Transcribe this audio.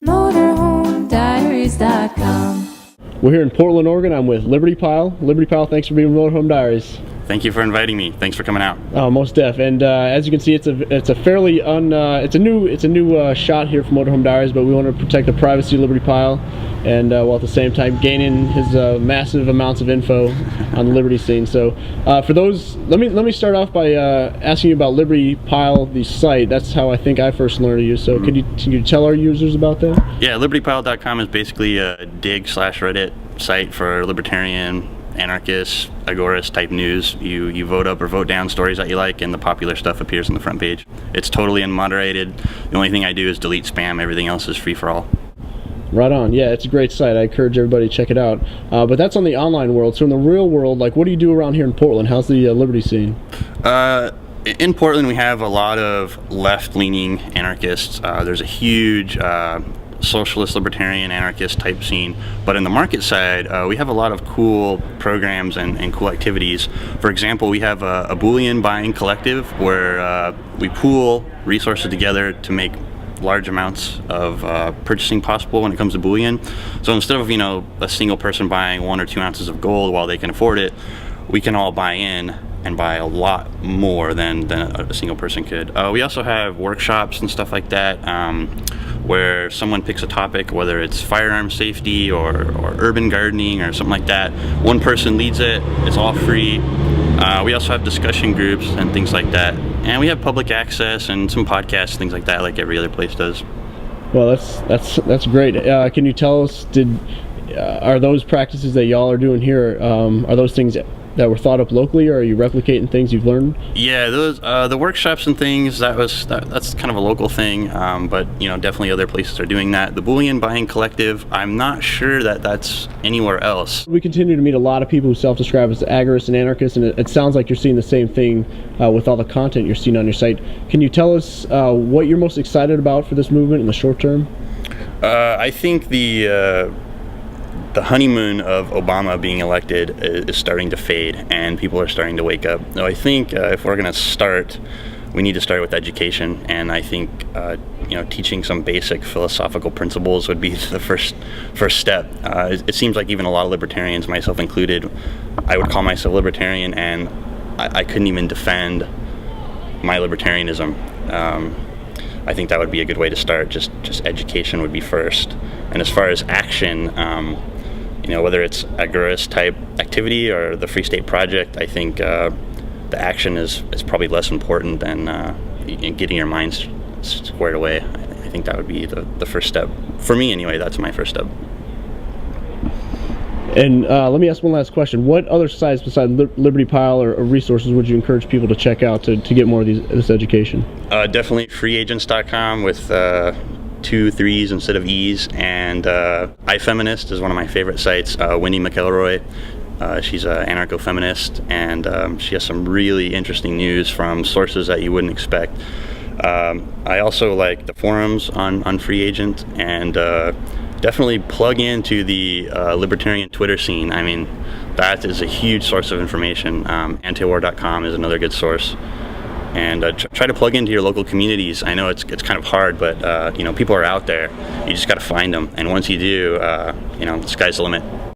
motorhomediaries.com. We're here in Portland, Oregon. I'm with Liberty Pile. Liberty Pile, thanks for being with Motorhome Diaries. Thank you for inviting me. Thanks for coming out. Most def. And as you can see, it's a fairly it's a new shot here for Motorhome Diaries, but we want to protect the privacy of Liberty Pile, and while at the same time gaining his massive amounts of info on the Liberty scene. So for those, let me start off by asking you about Liberty Pile, the site. That's how I think I first learned to use. So can you tell our users about that? Yeah, libertypile.com is basically a dig/Reddit site for libertarian, anarchist, agorist type news. You vote up or vote down stories that you like, and the popular stuff appears on the front page. It's totally unmoderated. The only thing I do is delete spam. Everything else is free for all. Right on. Yeah, it's a great site. I encourage everybody to check it out. But that's on the online world. So in the real world, like, what do you do around here in Portland? How's the Liberty scene? In Portland, we have a lot of left-leaning anarchists. There's a huge socialist, libertarian, anarchist type scene. But in the market side, we have a lot of cool programs and cool activities. For example, we have a Bullion buying collective where we pool resources together to make large amounts of purchasing possible when it comes to bullion. So instead of a single person buying 1 or 2 ounces of gold while they can afford it, we can all buy in and buy a lot more than a single person could. We also have workshops and stuff like that where someone picks a topic, whether it's firearm safety or urban gardening or something like that. One person leads it. It's all free. We also have discussion groups and things like that. And we have public access and some podcasts, things like that, like every other place does. Well, that's great. Can you tell us, are those practices that y'all are doing here, are those things that were thought up locally, or are you replicating things you've learned? Yeah, those the workshops and things, that's kind of a local thing, but definitely other places are doing that. The Bullion buying collective, I'm not sure that that's anywhere else. We continue to meet a lot of people who self-describe as agorists and anarchists, and it sounds like you're seeing the same thing with all the content you're seeing on your site. Can you tell us what you're most excited about for this movement in the short term? I think the honeymoon of Obama being elected is starting to fade, and people are starting to wake up. So I think if we're going to start, we need to start with education, and I think teaching some basic philosophical principles would be the first step. It seems like even a lot of libertarians, myself included, I would call myself libertarian, and I couldn't even defend my libertarianism. I think that would be a good way to start. Just education would be first. And as far as action, whether it's agorist type activity or the Free State Project, I think the action is probably less important than getting your minds squared away. I think that would be the first step. For me anyway, that's my first step. And let me ask one last question. What other sites besides Liberty Pile or resources would you encourage people to check out to get more of this education? Definitely freeagents.com with 2 3s instead of E's, and iFeminist is one of my favorite sites. Wendy McElroy, she's an anarcho-feminist, and she has some really interesting news from sources that you wouldn't expect. I also like the forums on Free Agent, and definitely plug into the libertarian Twitter scene. I mean, that is a huge source of information. Antiwar.com is another good source. And try to plug into your local communities. I know it's kind of hard, but people are out there. You just got to find them, and once you do, the sky's the limit.